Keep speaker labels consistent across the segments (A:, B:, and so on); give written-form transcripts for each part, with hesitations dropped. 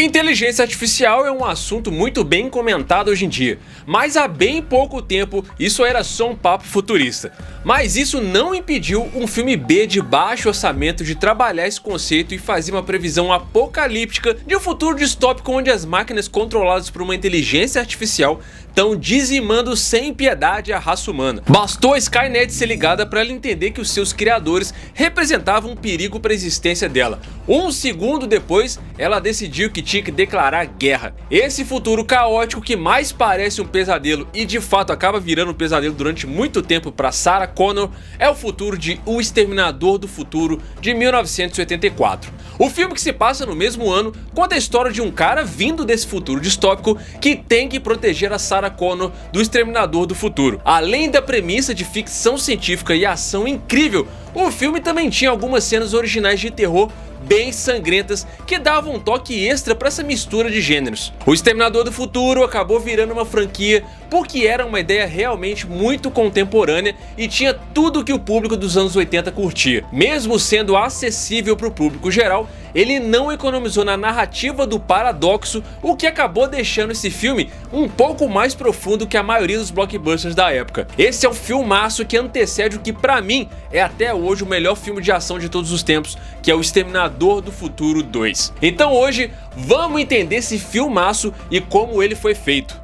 A: Inteligência artificial é um assunto muito bem comentado hoje em dia, mas há bem pouco tempo isso era só um papo futurista. Mas isso não impediu um filme B de baixo orçamento de trabalhar esse conceito e fazer uma previsão apocalíptica de um futuro distópico onde as máquinas controladas por uma inteligência artificial estão dizimando sem piedade a raça humana. Bastou a Skynet ser ligada para ela entender que os seus criadores representavam um perigo para a existência dela. Um segundo depois, ela decidiu que tinha que declarar guerra. Esse futuro caótico que mais parece um pesadelo e de fato acaba virando um pesadelo durante muito tempo para Sarah Connor é o futuro de O Exterminador do Futuro de 1984. O filme, que se passa no mesmo ano, conta a história de um cara vindo desse futuro distópico que tem que proteger a Sarah Connor do Exterminador do Futuro. Além da premissa de ficção científica e ação incrível, o filme também tinha algumas cenas originais de terror bem sangrentas que davam um toque extra para essa mistura de gêneros. O Exterminador do Futuro acabou virando uma franquia porque era uma ideia realmente muito contemporânea e tinha tudo que o público dos anos 80 curtia. Mesmo sendo acessível para o público geral, ele não economizou na narrativa do paradoxo, o que acabou deixando esse filme um pouco mais profundo que a maioria dos blockbusters da época. Esse é o filmaço que antecede o que pra mim é até hoje o melhor filme de ação de todos os tempos, que é o Exterminador do Futuro 2. Então hoje vamos entender esse filmaço e como ele foi feito.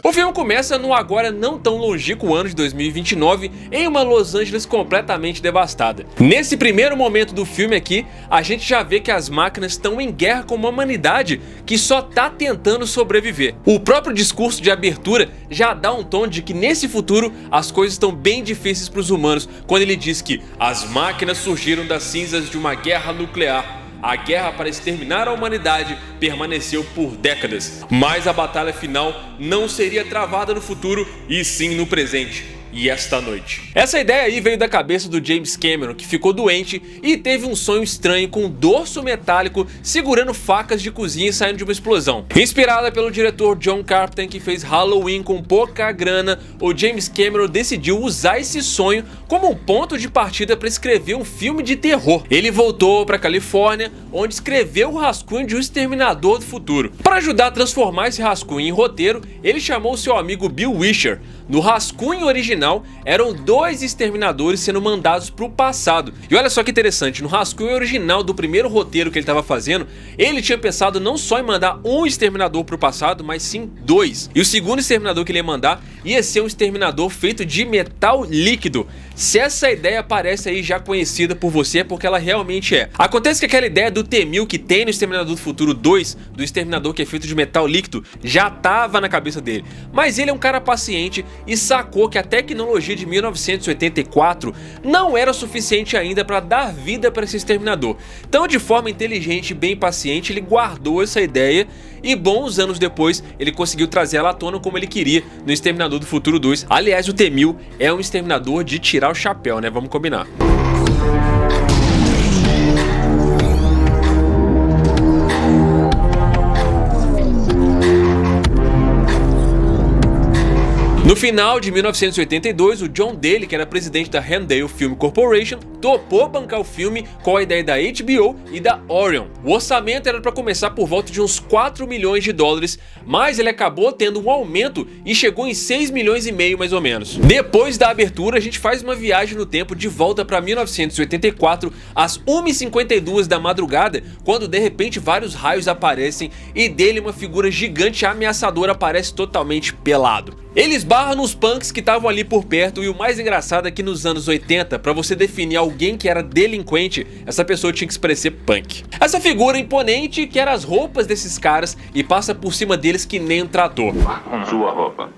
A: O filme começa no agora não tão longínquo ano de 2029, em uma Los Angeles completamente devastada. Nesse primeiro momento do filme aqui, a gente já vê que as máquinas estão em guerra com uma humanidade que só tá tentando sobreviver. O próprio discurso de abertura já dá um tom de que nesse futuro as coisas estão bem difíceis para os humanos, quando ele diz que as máquinas surgiram das cinzas de uma guerra nuclear. A guerra para exterminar a humanidade permaneceu por décadas, mas a batalha final não seria travada no futuro e sim no presente. E esta noite. Essa ideia aí veio da cabeça do James Cameron, que ficou doente e teve um sonho estranho com um dorso metálico segurando facas de cozinha e saindo de uma explosão. Inspirada pelo diretor John Carpenter, que fez Halloween com pouca grana, o James Cameron decidiu usar esse sonho como um ponto de partida para escrever um filme de terror. Ele voltou para Califórnia, onde escreveu o rascunho de O Exterminador do Futuro. Para ajudar a transformar esse rascunho em roteiro, ele chamou seu amigo Bill Wisher. No rascunho original, eram 2 exterminadores sendo mandados para o passado. E olha só que interessante, no rascunho original do primeiro roteiro que ele estava fazendo, ele tinha pensado não só em mandar um exterminador para o passado, mas sim 2. E o segundo exterminador que ele ia mandar ia ser um exterminador feito de metal líquido. Se essa ideia parece aí já conhecida por você, é porque ela realmente é. Acontece que aquela ideia do T-1000 que tem no Exterminador do Futuro 2, do exterminador que é feito de metal líquido, já estava na cabeça dele. Mas ele é um cara paciente e sacou que a tecnologia de 1984 não era suficiente ainda para dar vida para esse exterminador. Então, de forma inteligente e bem paciente, ele guardou essa ideia e bons anos depois ele conseguiu trazer ela à tona como ele queria no Exterminador do Futuro 2. Aliás, o T-1000 é um exterminador de tirar o chapéu, né? Vamos combinar. No final de 1982, o John Daly, que era presidente da Handale Film Corporation, topou bancar o filme com a ideia da HBO e da Orion. O orçamento era para começar por volta de uns 4 milhões de dólares, mas ele acabou tendo um aumento e chegou em 6 milhões e meio mais ou menos. Depois da abertura, a gente faz uma viagem no tempo de volta para 1984, às 1h52 da madrugada, quando de repente vários raios aparecem e dele uma figura gigante ameaçadora aparece totalmente pelado. Ele esbarra nos punks que estavam ali por perto e o mais engraçado é que nos anos 80, para você definir alguém que era delinquente, essa pessoa tinha que se parecer punk. Essa figura imponente quer as roupas desses caras e passa por cima deles que nem um trator.
B: Sua roupa.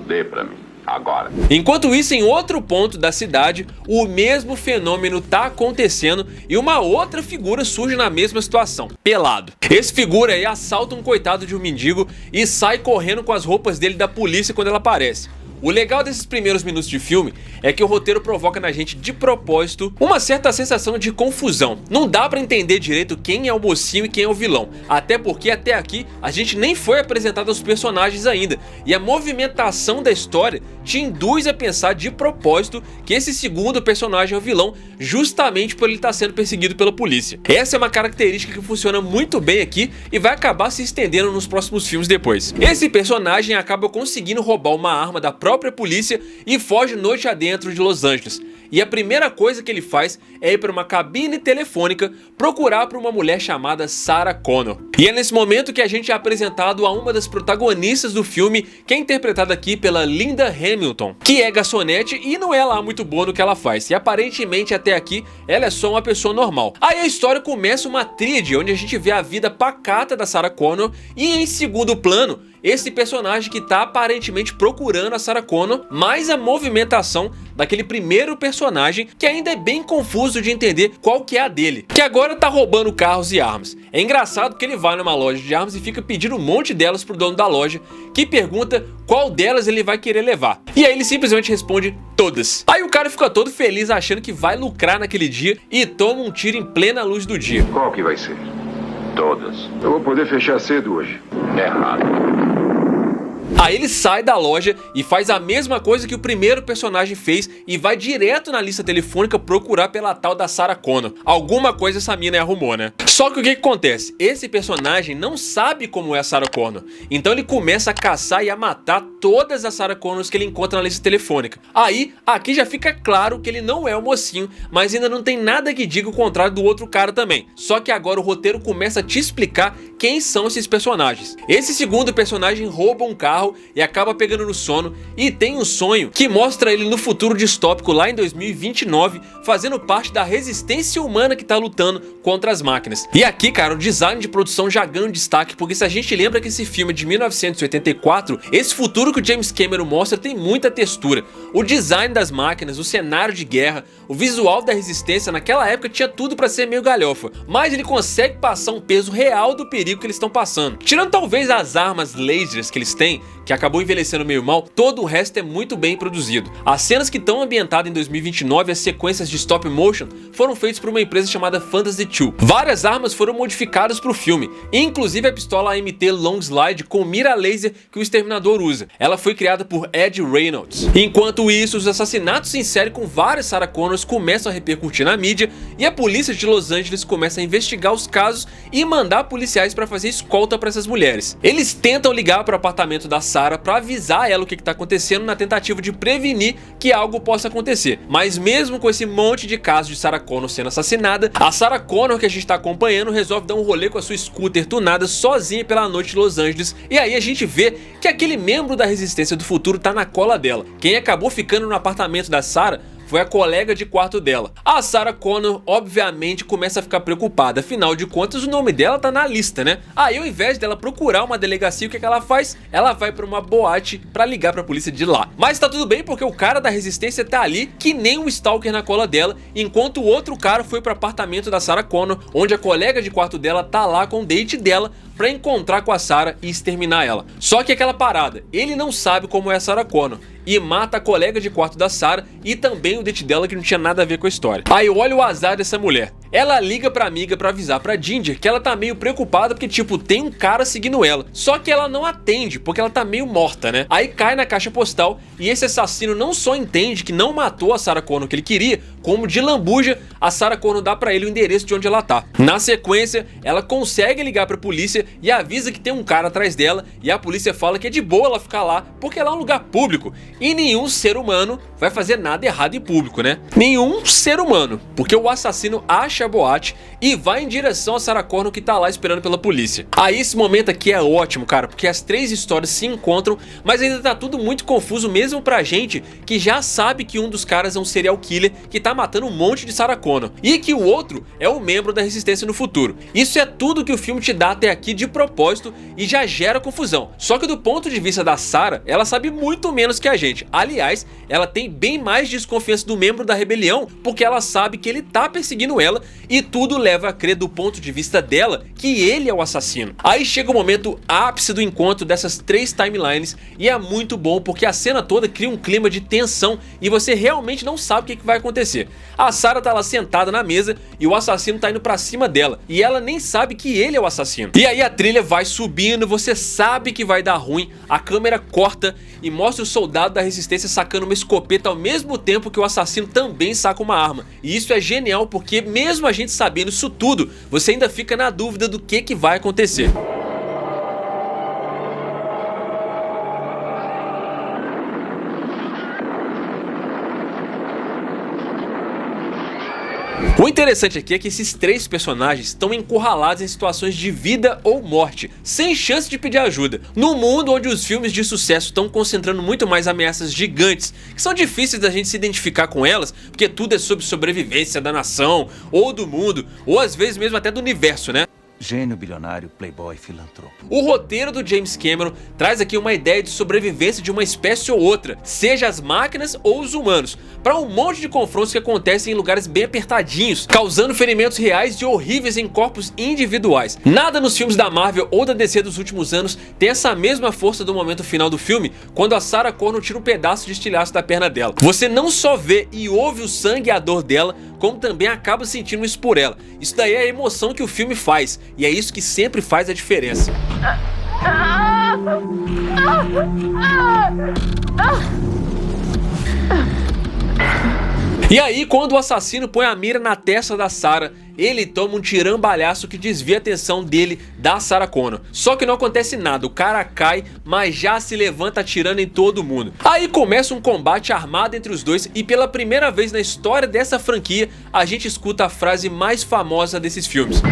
B: Dê pra mim. Agora.
A: Enquanto isso, em outro ponto da cidade, o mesmo fenômeno tá acontecendo e uma outra figura surge na mesma situação, pelado. Esse figura aí assalta um coitado de um mendigo e sai correndo com as roupas dele da polícia quando ela aparece. O legal desses primeiros minutos de filme é que o roteiro provoca na gente de propósito uma certa sensação de confusão. Não dá pra entender direito quem é o mocinho e quem é o vilão, até porque até aqui a gente nem foi apresentado aos personagens ainda, e a movimentação da história te induz a pensar de propósito que esse segundo personagem é o vilão, justamente por ele estar sendo perseguido pela polícia. Essa é uma característica que funciona muito bem aqui e vai acabar se estendendo nos próximos filmes depois. Esse personagem acaba conseguindo roubar uma arma da própria polícia e foge noite adentro de Los Angeles. E a primeira coisa que ele faz é ir para uma cabine telefônica procurar por uma mulher chamada Sarah Connor. E é nesse momento que a gente é apresentado a uma das protagonistas do filme, que é interpretada aqui pela Linda Hamilton, que é garçonete e não é lá muito boa no que ela faz. E aparentemente até aqui ela é só uma pessoa normal. Aí a história começa uma tríade onde a gente vê a vida pacata da Sarah Connor e em segundo plano esse personagem que tá aparentemente procurando a Sarah Connor, mais a movimentação daquele primeiro personagem que ainda é bem confuso de entender qual que é a dele, que agora tá roubando carros e armas. É engraçado que ele vai numa loja de armas e fica pedindo um monte delas pro dono da loja, que pergunta qual delas ele vai querer levar. E aí ele simplesmente responde todas. Aí o cara fica todo feliz achando que vai lucrar naquele dia e toma um tiro em plena luz do dia.
B: Qual que vai ser? Todas.
C: Eu vou poder fechar cedo hoje.
B: Errado.
A: Aí ele sai da loja e faz a mesma coisa que o primeiro personagem fez e vai direto na lista telefônica procurar pela tal da Sarah Connor. Alguma coisa essa mina arrumou, né? Só que o que acontece? Esse personagem não sabe como é a Sarah Connor, então ele começa a caçar e a matar todas as Sarah Connors que ele encontra na lista telefônica. Aí, aqui já fica claro que ele não é o mocinho, mas ainda não tem nada que diga o contrário do outro cara também. Só que agora o roteiro começa a te explicar quem são esses personagens. Esse segundo personagem rouba um carro e acaba pegando no sono e tem um sonho que mostra ele no futuro distópico lá em 2029, fazendo parte da resistência humana que tá lutando contra as máquinas. E aqui, cara, o design de produção já ganha um destaque, porque se a gente lembra que esse filme é de 1984, esse futuro que o James Cameron mostra tem muita textura. O design das máquinas, o cenário de guerra, o visual da resistência naquela época tinha tudo pra ser meio galhofa, mas ele consegue passar um peso real do perigo que eles estão passando. Tirando talvez as armas lasers que eles têm, que acabou envelhecendo meio mal, todo o resto é muito bem produzido. As cenas que estão ambientadas em 2029, as sequências de stop motion, foram feitas por uma empresa chamada Fantasy 2. Várias armas foram modificadas para o filme, inclusive a pistola AMT Long Slide com mira laser que o Exterminador usa. Ela foi criada por Ed Reynolds. Enquanto isso, os assassinatos em série com várias Sarah Connors começam a repercutir na mídia e a polícia de Los Angeles começa a investigar os casos e mandar policiais para fazer escolta para essas mulheres. Eles tentam ligar para o apartamento da Sarah para avisar ela o que está acontecendo na tentativa de prevenir que algo possa acontecer. Mas mesmo com esse monte de casos de Sarah Connor sendo assassinada, a Sarah Connor que a gente está acompanhando resolve dar um rolê com a sua scooter tunada sozinha pela noite de Los Angeles, e aí a gente vê que aquele membro da resistência do futuro tá na cola dela. Quem acabou ficando no apartamento da Sarah foi a colega de quarto dela. A Sarah Connor obviamente começa a ficar preocupada, afinal de contas o nome dela tá na lista, né? Aí ao invés dela procurar uma delegacia, o que ela faz? Ela vai pra uma boate pra ligar pra polícia de lá. Mas tá tudo bem porque o cara da resistência tá ali que nem um stalker na cola dela, enquanto o outro cara foi pro apartamento da Sarah Connor, onde a colega de quarto dela tá lá com o date dela pra encontrar com a Sarah e exterminar ela. Só que aquela parada, ele não sabe como é a Sarah Connor e mata a colega de quarto da Sarah e também o date dela que não tinha nada a ver com a história. Aí olha o azar dessa mulher. Ela liga pra amiga pra avisar pra Ginger que ela tá meio preocupada porque tipo, tem um cara seguindo ela. Só que ela não atende porque ela tá meio morta, né? Aí cai na caixa postal e esse assassino não só entende que não matou a Sarah Connor que ele queria, como de lambuja a Sarah Connor dá pra ele o endereço de onde ela tá. Na sequência, ela consegue ligar pra polícia e avisa que tem um cara atrás dela e a polícia fala que é de boa ela ficar lá porque lá é um lugar público e nenhum ser humano vai fazer nada errado em público, né? Nenhum ser humano, porque o assassino acha a boate e vai em direção a Sarah Connor que tá lá esperando pela polícia. Aí esse momento aqui é ótimo, cara, porque as três histórias se encontram, mas ainda tá tudo muito confuso mesmo pra gente que já sabe que um dos caras é um serial killer que tá matando um monte de Sarah Connor e que o outro é um membro da resistência no futuro. Isso é tudo que o filme te dá até aqui de propósito e já gera confusão. Só que do ponto de vista da Sarah, ela sabe muito menos que a gente. Aliás, ela tem bem mais desconfiança do membro da rebelião porque ela sabe que ele tá perseguindo ela e tudo leva a crer do ponto de vista dela que ele é o assassino. Aí chega o momento ápice do encontro dessas três timelines e é muito bom porque a cena toda cria um clima de tensão e você realmente não sabe o que vai acontecer. A Sarah tá lá sentada na mesa e o assassino tá indo pra cima dela e ela nem sabe que ele é o assassino. E aí a trilha vai subindo, você sabe que vai dar ruim, a câmera corta e mostra o soldado da resistência sacando uma escopeta ao mesmo tempo que o assassino também saca uma arma. E isso é genial porque mesmo a gente sabendo isso tudo, você ainda fica na dúvida do que vai acontecer. O interessante aqui é que esses três personagens estão encurralados em situações de vida ou morte, sem chance de pedir ajuda. No mundo onde os filmes de sucesso estão concentrando muito mais ameaças gigantes, que são difíceis da gente se identificar com elas, porque tudo é sobre sobrevivência da nação, ou do mundo, ou às vezes mesmo até do universo, né?
D: Gênio, bilionário, playboy, filantropo.
A: O roteiro do James Cameron traz aqui uma ideia de sobrevivência de uma espécie ou outra, seja as máquinas ou os humanos, para um monte de confrontos que acontecem em lugares bem apertadinhos, causando ferimentos reais e horríveis em corpos individuais. Nada nos filmes da Marvel ou da DC dos últimos anos tem essa mesma força do momento final do filme, quando a Sarah Connor tira um pedaço de estilhaço da perna dela. Você não só vê e ouve o sangue e a dor dela, como também acaba sentindo isso por ela. Isso daí é a emoção que o filme faz, e é isso que sempre faz a diferença. E aí, quando o assassino põe a mira na testa da Sarah, ele toma um tirambalhaço que desvia a atenção dele da Sarah Connor. Só que não acontece nada, o cara cai, mas já se levanta atirando em todo mundo. Aí começa um combate armado entre os dois e pela primeira vez na história dessa franquia, a gente escuta a frase mais famosa desses filmes.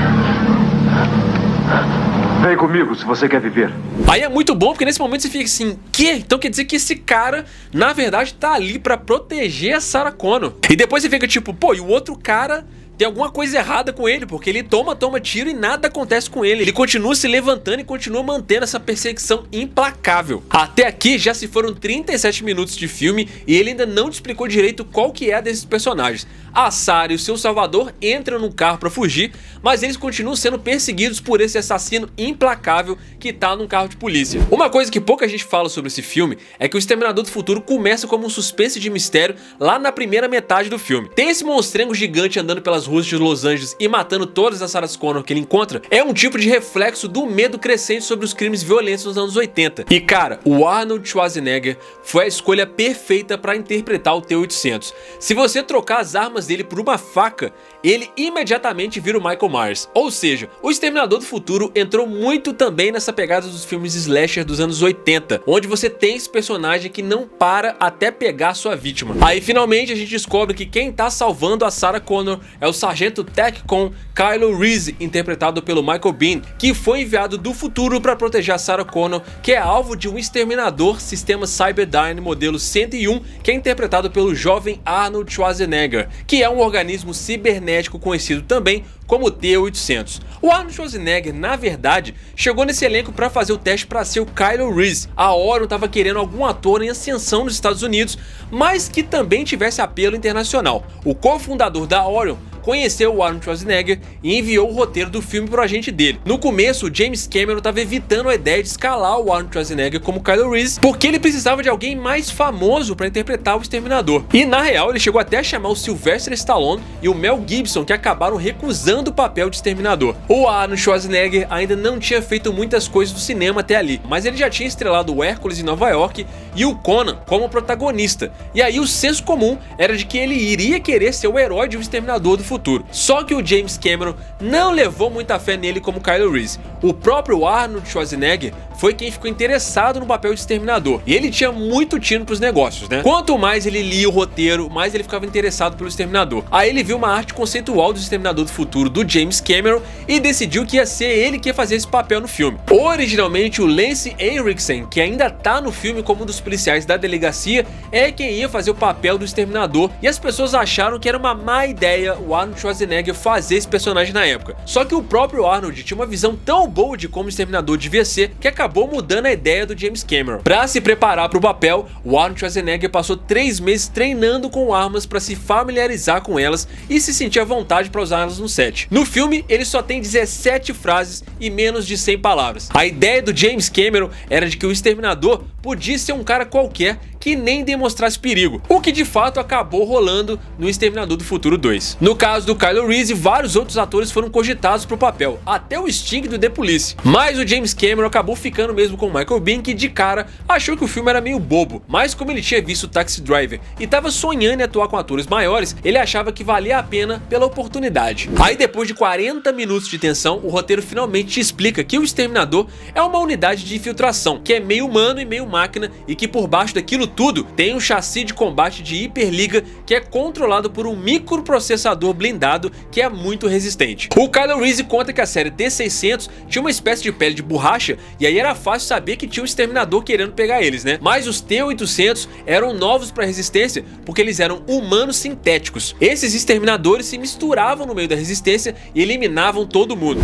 C: Vem comigo se você quer viver.
A: Aí é muito bom porque nesse momento você fica assim, que? Então quer dizer que esse cara, na verdade, tá ali pra proteger a Sarah Connor. E depois você fica tipo, pô, e o outro cara tem alguma coisa errada com ele, porque ele toma tiro e nada acontece com ele. Ele continua se levantando e continua mantendo essa perseguição implacável. Até aqui já se foram 37 minutos de filme e ele ainda não te explicou direito qual que é desses personagens. A Sarah e o seu salvador entram no carro pra fugir, mas eles continuam sendo perseguidos por esse assassino implacável que tá num carro de polícia. Uma coisa que pouca gente fala sobre esse filme é que o Exterminador do Futuro começa como um suspense de mistério lá na primeira metade do filme. Tem esse monstrengo gigante andando pelas ruas de Los Angeles e matando todas as Sarah Connor que ele encontra, é um tipo de reflexo do medo crescente sobre os crimes violentos nos anos 80. E cara, o Arnold Schwarzenegger foi a escolha perfeita para interpretar o T-800. Se você trocar as armas dele por uma faca, ele imediatamente vira o Michael Myers. Ou seja, o Exterminador do Futuro entrou muito também nessa pegada dos filmes slasher dos anos 80, onde você tem esse personagem que não para até pegar a sua vítima. Aí finalmente a gente descobre que quem tá salvando a Sarah Connor é o Sargento TechCon Kylo Reese, interpretado pelo Michael Biehn, que foi enviado do futuro para proteger a Sarah Connor, que é alvo de um exterminador sistema Cyberdyne modelo 101, que é interpretado pelo jovem Arnold Schwarzenegger, que é um organismo cibernético conhecido também como T-800. O Arnold Schwarzenegger, na verdade, chegou nesse elenco para fazer o teste para ser o Kylo Reese. A Orion estava querendo algum ator em ascensão nos Estados Unidos, mas que também tivesse apelo internacional. O cofundador da Orion conheceu o Arnold Schwarzenegger e enviou o roteiro do filme pro agente dele. No começo, o James Cameron estava evitando a ideia de escalar o Arnold Schwarzenegger como Kylo Reese, porque ele precisava de alguém mais famoso para interpretar o Exterminador. E na real, ele chegou até a chamar o Sylvester Stallone e o Mel Gibson, que acabaram recusando o papel de Exterminador. O Arnold Schwarzenegger ainda não tinha feito muitas coisas do cinema até ali, mas ele já tinha estrelado o Hércules em Nova York e o Conan como protagonista. E aí o senso comum era de que ele iria querer ser o herói de um Exterminador do futuro. Só que o James Cameron não levou muita fé nele como Kylo Reese. O próprio Arnold Schwarzenegger foi quem ficou interessado no papel de Exterminador. E ele tinha muito tino pros negócios, né? Quanto mais ele lia o roteiro, mais ele ficava interessado pelo Exterminador. Aí ele viu uma arte conceitual do Exterminador do Futuro do James Cameron e decidiu que ia ser ele que ia fazer esse papel no filme. Originalmente o Lance Henriksen, que ainda tá no filme como um dos policiais da delegacia é quem ia fazer o papel do Exterminador, e as pessoas acharam que era uma má ideia o Arnold Schwarzenegger fazer esse personagem na época. Só que o próprio Arnold tinha uma visão tão boa de como o Exterminador devia ser que acabou mudando a ideia do James Cameron. Para se preparar para o papel, o Arnold Schwarzenegger passou 3 meses treinando com armas para se familiarizar com elas e se sentir à vontade para usá-las no set. No filme, ele só tem 17 frases e menos de 100 palavras. A ideia do James Cameron era de que o Exterminador podia ser um cara qualquer que nem demonstrasse perigo, o que de fato acabou rolando no Exterminador do Futuro 2. No caso do Keanu Reeves, vários outros atores foram cogitados para o papel, até o Sting do The Police. Mas o James Cameron acabou ficando mesmo com o Michael Biehn, que de cara achou que o filme era meio bobo, mas como ele tinha visto Taxi Driver e estava sonhando em atuar com atores maiores, ele achava que valia a pena pela oportunidade. Aí depois de 40 minutos de tensão, o roteiro finalmente te explica que o Exterminador é uma unidade de infiltração, que é meio humano e meio máquina, e que por baixo daquilo tudo tem um chassi de combate de hiperliga que é controlado por um microprocessador blindado que é muito resistente. O Keanu Reeves conta que a série T-600 tinha uma espécie de pele de borracha, e aí era fácil saber que tinha um Exterminador querendo pegar eles, né? Mas os T-800 eram novos para resistência porque eles eram humanos sintéticos. Esses Exterminadores se misturavam no meio da resistência e eliminavam todo mundo.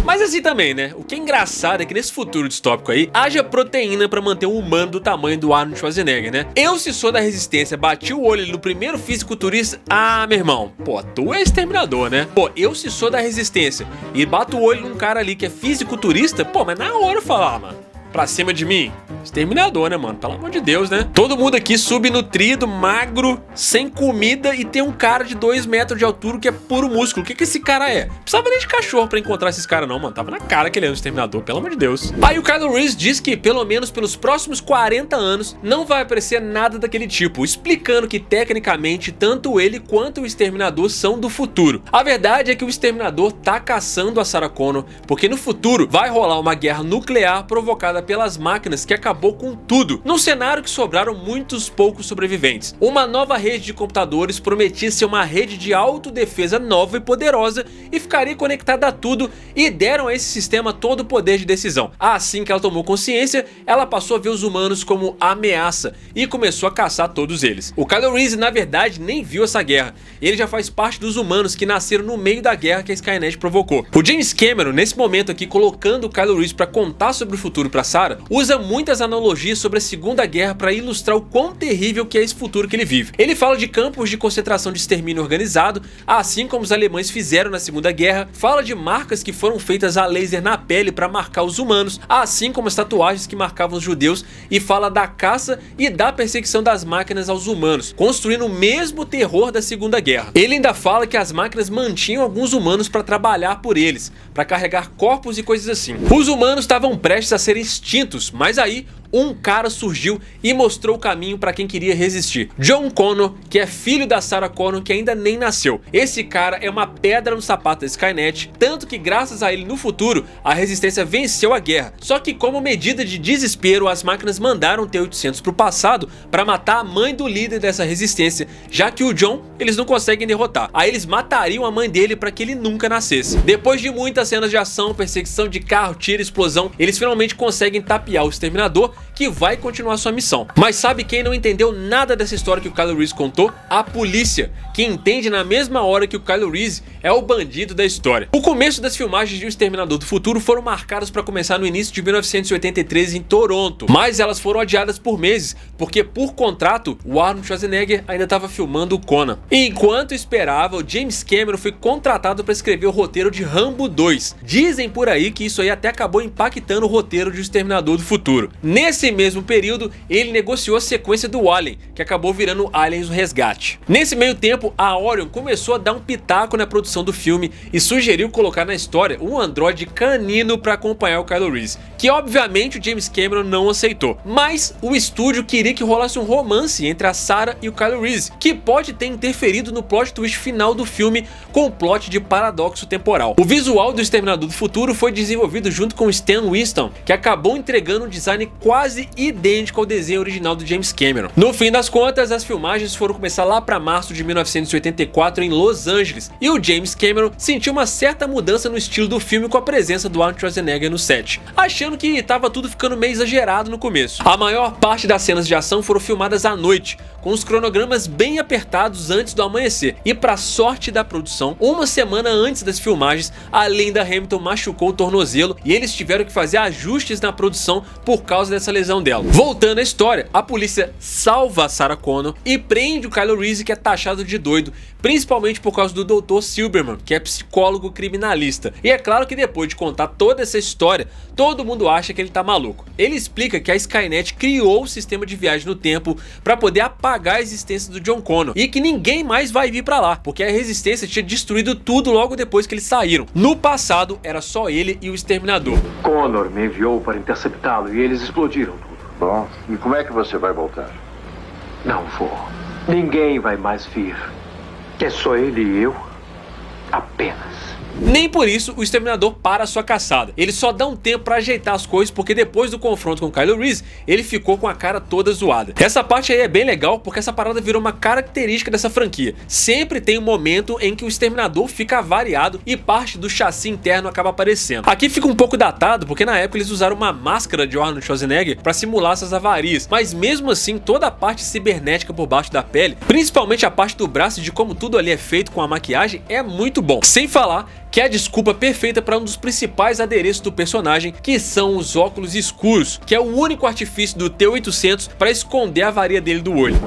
A: Mas assim também, né? O que é engraçado é que nesse futuro distópico aí, haja proteína pra manter um humano do tamanho do Arnold Schwarzenegger, né? Eu, se sou da resistência, bati o olho no primeiro fisiculturista... Ah, meu irmão, pô, tu é Exterminador, né? Pô, eu, se sou da resistência e bato o olho num cara ali que é fisiculturista, pô, mas na hora eu falar, mano, pra cima de mim, Exterminador, né, mano? Pelo amor de Deus, né? Todo mundo aqui subnutrido, magro, sem comida, e tem um cara de 2 metros de altura que é puro músculo. O que esse cara é? Não precisava nem de cachorro pra encontrar esses caras não, mano. Tava na cara que ele é um Exterminador, pelo amor de Deus. Aí o Keanu Reeves diz que, pelo menos pelos próximos 40 anos, não vai aparecer nada daquele tipo, explicando que, tecnicamente, tanto ele quanto o Exterminador são do futuro. A verdade é que o Exterminador tá caçando a Sarah Connor, porque no futuro vai rolar uma guerra nuclear provocada pelas máquinas que acabou com tudo, num cenário que sobraram muitos poucos sobreviventes. Uma nova rede de computadores prometia ser uma rede de autodefesa nova e poderosa e ficaria conectada a tudo, e deram a esse sistema todo o poder de decisão. Assim que ela tomou consciência, ela passou a ver os humanos como ameaça e começou a caçar todos eles. O Keanu Reeves, na verdade, nem viu essa guerra. Ele já faz parte dos humanos que nasceram no meio da guerra que a Skynet provocou. O James Cameron, nesse momento aqui, colocando o Keanu Reeves para contar sobre o futuro para Sarah, usa muitas analogias sobre a Segunda Guerra para ilustrar o quão terrível que é esse futuro que ele vive. Ele fala de campos de concentração de extermínio organizado, assim como os alemães fizeram na Segunda Guerra, fala de marcas que foram feitas a laser na pele para marcar os humanos, assim como as tatuagens que marcavam os judeus, e fala da caça e da perseguição das máquinas aos humanos, construindo o mesmo terror da Segunda Guerra. Ele ainda fala que as máquinas mantinham alguns humanos para trabalhar por eles, para carregar corpos e coisas assim. Os humanos estavam prestes a serem extintos, mas aí um cara surgiu e mostrou o caminho para quem queria resistir. John Connor, que é filho da Sarah Connor, que ainda nem nasceu. Esse cara é uma pedra no sapato da Skynet, tanto que graças a ele no futuro, a resistência venceu a guerra. Só que como medida de desespero, as máquinas mandaram o T-800 pro passado para matar a mãe do líder dessa resistência, já que o John, eles não conseguem derrotar. Aí eles matariam a mãe dele para que ele nunca nascesse. Depois de muitas cenas de ação, perseguição de carro, tiro, explosão, eles finalmente conseguem tapear o Exterminador, que vai continuar sua missão. Mas sabe quem não entendeu nada dessa história que o Keanu Reeves contou? A polícia, que entende na mesma hora que o Keanu Reeves é o bandido da história. O começo das filmagens de O Exterminador do Futuro foram marcadas para começar no início de 1983 em Toronto, mas elas foram adiadas por meses, porque por contrato, o Arnold Schwarzenegger ainda estava filmando o Conan. E enquanto esperava, o James Cameron foi contratado para escrever o roteiro de Rambo 2. Dizem por aí que isso aí até acabou impactando o roteiro de O Exterminador do Futuro. Nesse mesmo período, ele negociou a sequência do Alien, que acabou virando Aliens o Resgate. Nesse meio tempo, a Orion começou a dar um pitaco na produção do filme e sugeriu colocar na história um androide canino para acompanhar o Keanu Reeves, que obviamente o James Cameron não aceitou. Mas o estúdio queria que rolasse um romance entre a Sarah e o Keanu Reeves, que pode ter interferido no plot twist final do filme com o plot de paradoxo temporal. O visual do Exterminador do Futuro foi desenvolvido junto com Stan Winston, que acabou entregando um design quase quase idêntico ao desenho original do James Cameron. No fim das contas, as filmagens foram começar lá para março de 1984 em Los Angeles, e o James Cameron sentiu uma certa mudança no estilo do filme com a presença do Arnold Schwarzenegger no set, achando que estava tudo ficando meio exagerado no começo. A maior parte das cenas de ação foram filmadas à noite, com os cronogramas bem apertados antes do amanhecer, e para sorte da produção, uma semana antes das filmagens, a Linda Hamilton machucou o tornozelo e eles tiveram que fazer ajustes na produção por causa dessa lesão dela. Voltando à história, a polícia salva a Sarah Connor e prende o Kylo Reese, que é taxado de doido, principalmente por causa do Dr. Silberman, que é psicólogo criminalista. E é claro que depois de contar toda essa história, todo mundo acha que ele tá maluco. Ele explica que a Skynet criou o sistema de viagem no tempo para poder apagar a existência do John Connor e que ninguém mais vai vir para lá, porque a resistência tinha destruído tudo logo depois que eles saíram. No passado, era só ele e o Exterminador.
C: Connor me enviou para interceptá-lo e eles explodiram tudo.
B: Bom, e como é que você vai voltar?
C: Não vou. Ninguém vai mais vir. É só ele e eu. Apenas.
A: Nem por isso o Exterminador para a sua caçada. Ele só dá um tempo para ajeitar as coisas, porque depois do confronto com Kylo Reese, ele ficou com a cara toda zoada. Essa parte aí é bem legal, porque essa parada virou uma característica dessa franquia. Sempre tem um momento em que o Exterminador fica avariado e parte do chassi interno acaba aparecendo. Aqui fica um pouco datado, porque na época eles usaram uma máscara de Arnold Schwarzenegger para simular essas avarias, mas mesmo assim toda a parte cibernética por baixo da pele, principalmente a parte do braço e de como tudo ali é feito com a maquiagem, é muito bom. Sem falar que é a desculpa perfeita para um dos principais adereços do personagem, que são os óculos escuros, que é o único artifício do T-800 para esconder a avaria dele do olho.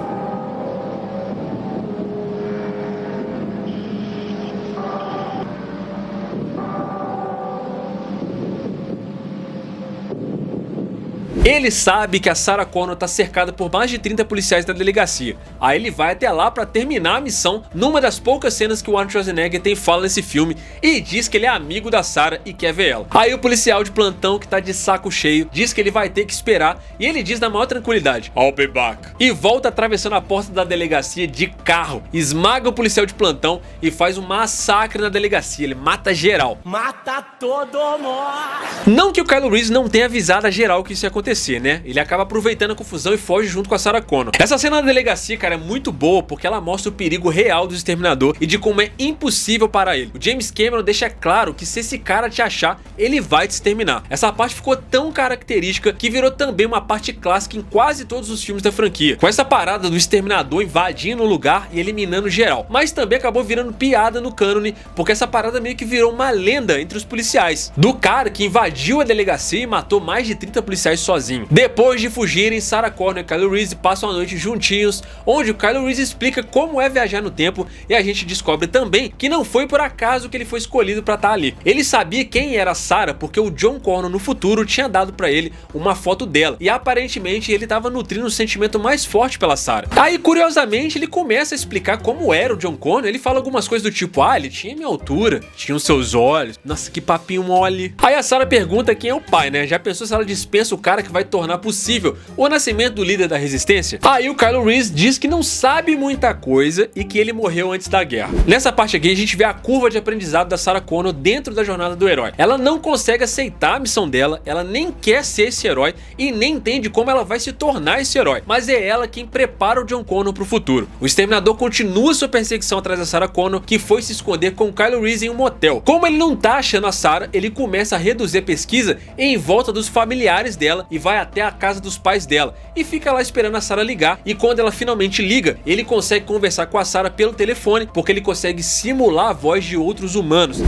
A: Ele sabe que a Sarah Connor tá cercada por mais de 30 policiais da delegacia. Aí ele vai até lá pra terminar a missão, numa das poucas cenas que o Arnold Schwarzenegger tem fala nesse filme, e diz que ele é amigo da Sarah e quer ver ela. Aí o policial de plantão, que tá de saco cheio, diz que ele vai ter que esperar, e ele diz na maior tranquilidade: "I'll be back." E volta atravessando a porta da delegacia de carro, esmaga o policial de plantão e faz um massacre na delegacia. Ele mata geral.
E: Mata todo mundo!
A: Não que o Kylo Reese não tenha avisado a geral que isso ia acontecer, né? Ele acaba aproveitando a confusão e foge junto com a Sarah Connor. Essa cena da delegacia, cara, é muito boa porque ela mostra o perigo real do Exterminador e de como é impossível parar ele. O James Cameron deixa claro que se esse cara te achar, ele vai te exterminar. Essa parte ficou tão característica que virou também uma parte clássica em quase todos os filmes da franquia, com essa parada do Exterminador invadindo o lugar e eliminando geral. Mas também acabou virando piada no cânone, porque essa parada meio que virou uma lenda entre os policiais, do cara que invadiu a delegacia e matou mais de 30 policiais sozinho. Depois de fugirem, Sarah Connor e Kylo Reese passam a noite juntinhos, onde o Kylo Reese explica como é viajar no tempo, e a gente descobre também que não foi por acaso que ele foi escolhido pra estar ali. Ele sabia quem era a Sarah porque o John Connor no futuro tinha dado pra ele uma foto dela, e aparentemente ele tava nutrindo um sentimento mais forte pela Sarah. Aí, curiosamente, ele começa a explicar como era o John Connor. Ele fala algumas coisas do tipo: "Ah, ele tinha minha altura, tinha os seus olhos, nossa, que papinho mole." Aí a Sarah pergunta quem é o pai, né? Já pensou se ela dispensa o cara que vai tornar possível o nascimento do líder da resistência? Aí o Kylo Reese diz que não sabe muita coisa e que ele morreu antes da guerra. Nessa parte aqui a gente vê a curva de aprendizado da Sarah Connor dentro da jornada do herói. Ela não consegue aceitar a missão dela, ela nem quer ser esse herói e nem entende como ela vai se tornar esse herói, mas é ela quem prepara o John Connor pro futuro. O Exterminador continua sua perseguição atrás da Sarah Connor, que foi se esconder com o Kylo Reese em um motel. Como ele não tá achando a Sarah, ele começa a reduzir a pesquisa em volta dos familiares dela e vai até a casa dos pais dela e fica lá esperando a Sarah ligar, e quando ela finalmente liga, ele consegue conversar com a Sarah pelo telefone, porque ele consegue simular a voz de outros humanos.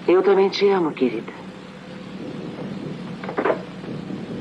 F: Eu também te amo, querida.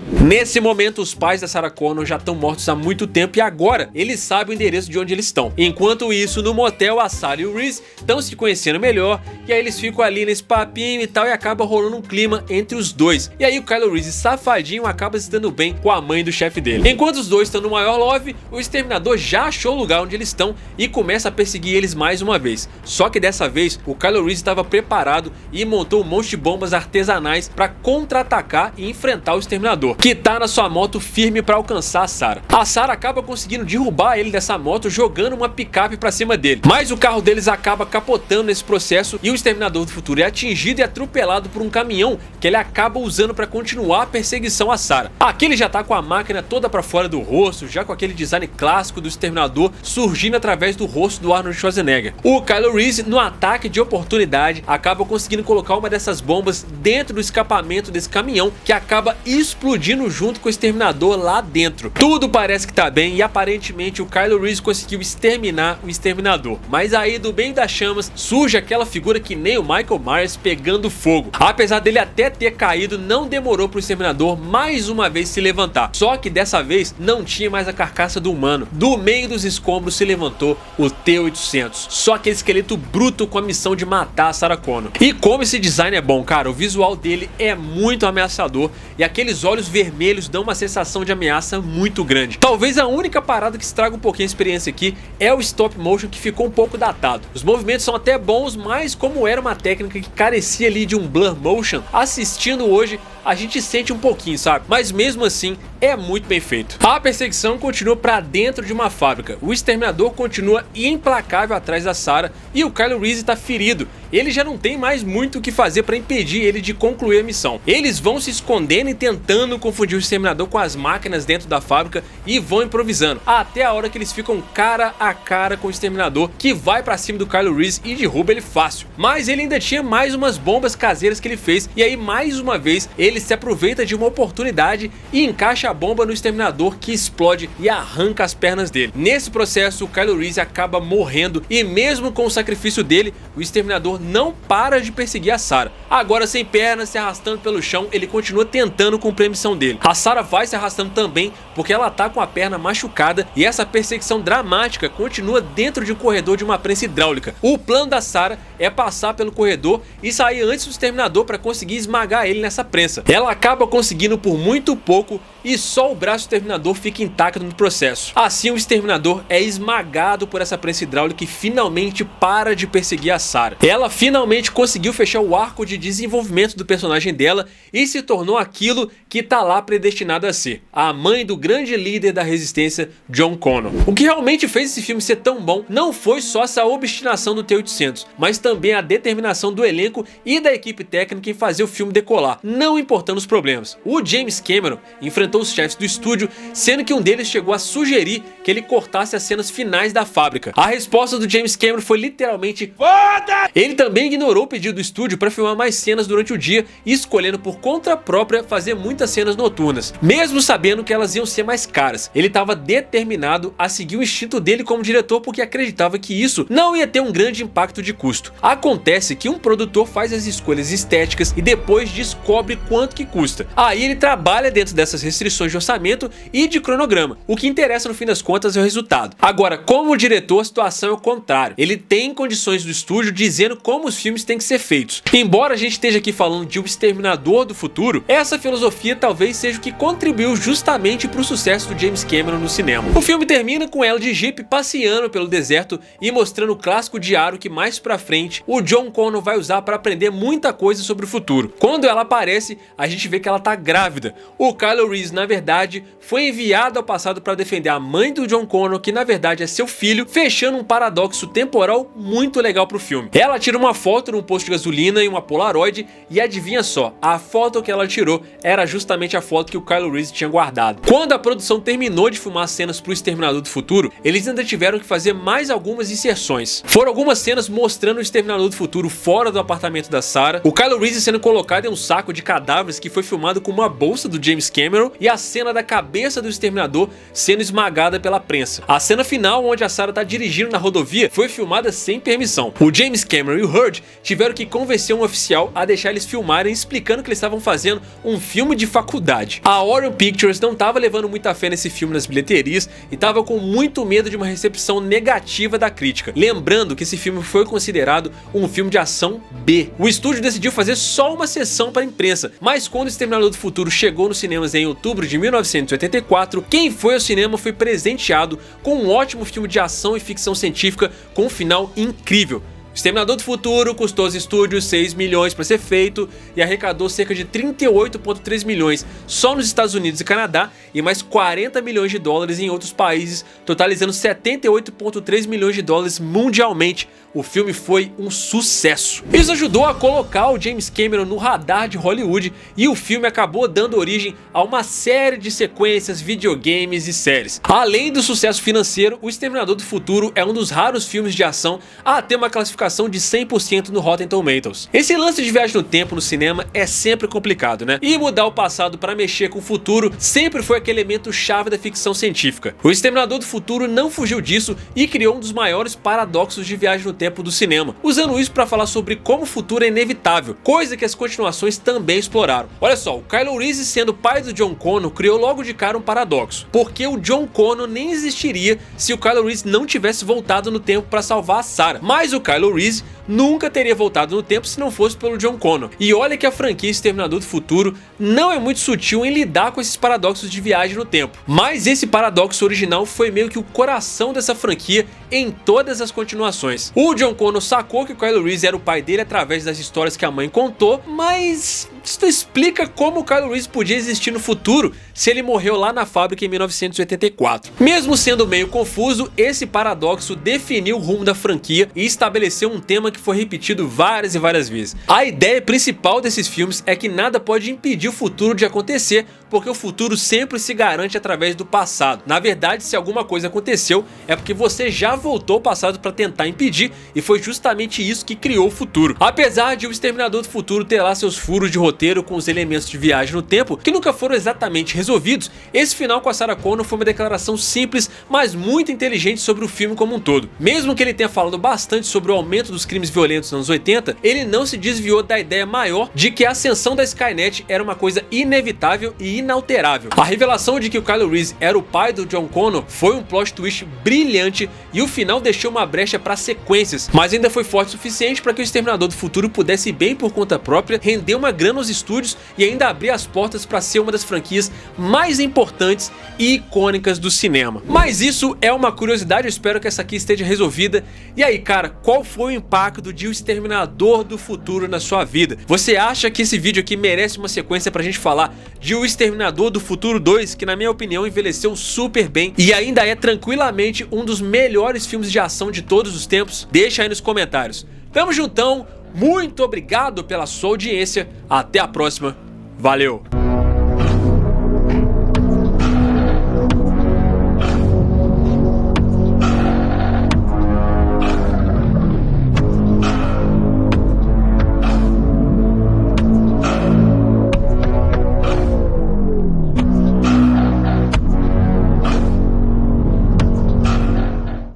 A: Nesse momento, os pais da Sarah Connor já estão mortos há muito tempo e agora eles sabem o endereço de onde eles estão. Enquanto isso, no motel, a Sarah e o Reese estão se conhecendo melhor, e aí eles ficam ali nesse papinho e tal, e acaba rolando um clima entre os dois. E aí o Kylo Reese, safadinho, acaba se dando bem com a mãe do chefe dele. Enquanto os dois estão no maior love, o Exterminador já achou o lugar onde eles estão e começa a perseguir eles mais uma vez. Só que dessa vez, o Kylo Reese estava preparado e montou um monte de bombas artesanais para contra-atacar e enfrentar o Exterminador, que tá na sua moto firme para alcançar a Sarah. A Sarah acaba conseguindo derrubar ele dessa moto jogando uma picape para cima dele, mas o carro deles acaba capotando nesse processo e o Exterminador do Futuro é atingido e atropelado por um caminhão que ele acaba usando para continuar a perseguição a Sarah. Aqui ele já tá com a máquina toda para fora do rosto, já com aquele design clássico do Exterminador surgindo através do rosto do Arnold Schwarzenegger. O Kylo Reese, no ataque de oportunidade, acaba conseguindo colocar uma dessas bombas dentro do escapamento desse caminhão, que acaba explodindo junto com o Exterminador lá dentro. Tudo parece que tá bem e aparentemente o Kylo Reese conseguiu exterminar o Exterminador. Mas aí do bem das chamas surge aquela figura que nem o Michael Myers pegando fogo. Apesar dele até ter caído, não demorou pro Exterminador mais uma vez se levantar. Só que dessa vez não tinha mais a carcaça do humano. Do meio dos escombros se levantou o T-800. Só aquele esqueleto bruto com a missão de matar a Sarah Connor. E como esse design é bom, cara, o visual dele é muito ameaçador e aqueles olhos vermelhos dão uma sensação de ameaça muito grande. Talvez a única parada que estraga um pouquinho a experiência aqui é o stop motion, que ficou um pouco datado. Os movimentos são até bons, mas como era uma técnica que carecia ali de um blur motion, assistindo hoje a gente sente um pouquinho, sabe? Mas mesmo assim é muito bem feito. A perseguição continua pra dentro de uma fábrica. O Exterminador continua implacável atrás da Sarah e o Kylo Reese tá ferido. Ele já não tem mais muito o que fazer para impedir ele de concluir a missão. Eles vão se escondendo e tentando confundir o Exterminador com as máquinas dentro da fábrica e vão improvisando, até a hora que eles ficam cara a cara com o Exterminador, que vai pra cima do Kylo Reese e derruba ele fácil. Mas ele ainda tinha mais umas bombas caseiras que ele fez, e aí mais uma vez ele se aproveita de uma oportunidade e encaixa a bomba no Exterminador, que explode e arranca as pernas dele. Nesse processo o Kylo Reese acaba morrendo e mesmo com o sacrifício dele, o Exterminador não para de perseguir a Sarah. Agora sem pernas, se arrastando pelo chão, ele continua tentando cumprir a missão dele. A Sarah vai se arrastando também porque ela tá com a perna machucada e essa perseguição dramática continua dentro de um corredor de uma prensa hidráulica. O plano da Sarah é passar pelo corredor e sair antes do Exterminador para conseguir esmagar ele nessa prensa. Ela acaba conseguindo por muito pouco e só o braço do Exterminador fica intacto no processo. Assim o Exterminador é esmagado por essa prensa hidráulica e finalmente para de perseguir a Sarah. Ela finalmente conseguiu fechar o arco de desenvolvimento do personagem dela e se tornou aquilo que tá lá predestinado a ser, a mãe do grande líder da resistência, John Connor. O que realmente fez esse filme ser tão bom não foi só essa obstinação do T-800, mas também a determinação do elenco e da equipe técnica em fazer o filme decolar, não importando os problemas. O James Cameron enfrentou os chefes do estúdio, sendo que um deles chegou a sugerir que ele cortasse as cenas finais da fábrica. A resposta do James Cameron foi literalmente foda! Ele também ignorou o pedido do estúdio para filmar mais cenas durante o dia, escolhendo por conta própria fazer muitas cenas noturnas, mesmo sabendo que elas iam ser mais caras. Ele estava determinado a seguir o instinto dele como diretor, porque acreditava que isso não ia ter um grande impacto de custo. Acontece que um produtor faz as escolhas estéticas e depois descobre quanto que custa. Aí ele trabalha dentro dessas restrições de orçamento e de cronograma. O que interessa no fim das contas é o resultado. Agora, como diretor, a situação é o contrário. Ele tem condições do estúdio dizendo como os filmes têm que ser feitos. Embora a gente esteja aqui falando de O Exterminador do Futuro, essa filosofia talvez seja o que contribuiu justamente para o sucesso do James Cameron no cinema. O filme termina com ela de Jeep passeando pelo deserto e mostrando o clássico diário que mais pra frente o John Connor vai usar para aprender muita coisa sobre o futuro. Quando ela aparece, a gente vê que ela tá grávida. O Kylo Reese, na verdade, foi enviado ao passado para defender a mãe do John Connor, que na verdade é seu filho, fechando um paradoxo temporal muito legal pro filme. Ela tira uma foto num posto de gasolina e uma Polaroid e adivinha só, a foto que ela tirou era justamente a foto que o Kylo Reese tinha guardado. Quando a produção terminou de filmar cenas pro Exterminador do Futuro, eles ainda tiveram que fazer mais algumas inserções. Foram algumas cenas mostrando o Exterminador do Futuro fora do apartamento da Sarah, o Kylo Reese sendo colocado em um saco de cadáveres que foi filmado com uma bolsa do James Cameron e a cena da cabeça do Exterminador sendo esmagada pela prensa. A cena final, onde a Sarah tá dirigindo na rodovia, foi filmada sem permissão. O James Cameron e o Hurd tiveram que convencer um oficial a deixar eles filmarem, explicando que eles estavam fazendo um filme de faculdade. A Orion Pictures não estava levando muita fé nesse filme nas bilheterias e estava com muito medo de uma recepção negativa da crítica. Lembrando que esse filme foi considerado um filme de ação B. O estúdio decidiu fazer só uma sessão para a imprensa, mas quando o Exterminador do Futuro chegou nos cinemas em outubro de 1984, quem foi ao cinema foi presenteado com um ótimo filme de ação e ficção científica com um final incrível. O Exterminador do Futuro custou aos estúdios 6 milhões para ser feito e arrecadou cerca de 38,3 milhões só nos Estados Unidos e Canadá e mais 40 milhões de dólares em outros países, totalizando 78,3 milhões de dólares mundialmente, o filme foi um sucesso. Isso ajudou a colocar o James Cameron no radar de Hollywood e o filme acabou dando origem a uma série de sequências, videogames e séries. Além do sucesso financeiro, O Exterminador do Futuro é um dos raros filmes de ação a ter uma classificação de 100% no Rotten Tomatoes. Esse lance de viagem no tempo no cinema é sempre complicado, né? E mudar o passado para mexer com o futuro sempre foi aquele elemento chave da ficção científica. O Exterminador do Futuro não fugiu disso e criou um dos maiores paradoxos de viagem no tempo do cinema, usando isso para falar sobre como o futuro é inevitável, coisa que as continuações também exploraram. Olha só, o Kylo Reese, sendo pai do John Connor, criou logo de cara um paradoxo, porque o John Connor nem existiria se o Kylo Reese não tivesse voltado no tempo para salvar a Sarah, mas o Kylo Reese nunca teria voltado no tempo se não fosse pelo John Connor. E olha que a franquia Exterminador do Futuro não é muito sutil em lidar com esses paradoxos de viagem no tempo, mas esse paradoxo original foi meio que o coração dessa franquia em todas as continuações. O John Connor sacou que o Kylo Reese era o pai dele através das histórias que a mãe contou, mas isso explica como o Kylo Reese podia existir no futuro se ele morreu lá na fábrica em 1984. Mesmo sendo meio confuso, esse paradoxo definiu o rumo da franquia e estabeleceu um tema que foi repetido várias e várias vezes. A ideia principal desses filmes é que nada pode impedir o futuro de acontecer, porque o futuro sempre se garante através do passado. Na verdade, se alguma coisa aconteceu, é porque você já voltou ao passado para tentar impedir, e foi justamente isso que criou o futuro. Apesar de O Exterminador do Futuro ter lá seus furos de roteiro com os elementos de viagem no tempo, que nunca foram exatamente resolvidos, esse final com a Sarah Connor foi uma declaração simples, mas muito inteligente sobre o filme como um todo. Mesmo que ele tenha falado bastante sobre o aumento dos crimes violentos nos anos 80, ele não se desviou da ideia maior de que a ascensão da Skynet era uma coisa inevitável e inalterável. A revelação de que o Kylo Reese era o pai do John Connor foi um plot twist brilhante e o final deixou uma brecha para sequências, mas ainda foi forte o suficiente para que o Exterminador do Futuro pudesse ir bem por conta própria, render uma grana aos estúdios e ainda abrir as portas para ser uma das franquias mais importantes e icônicas do cinema. Mas isso é uma curiosidade, eu espero que essa aqui esteja resolvida. E aí, cara, qual foi o impacto de O Exterminador do Futuro na sua vida? Você acha que esse vídeo aqui merece uma sequência pra gente falar de O Exterminador do Futuro 2, que na minha opinião envelheceu super bem e ainda é tranquilamente um dos melhores filmes de ação de todos os tempos? Deixa aí nos comentários. Tamo juntão, muito obrigado pela sua audiência, até a próxima, valeu!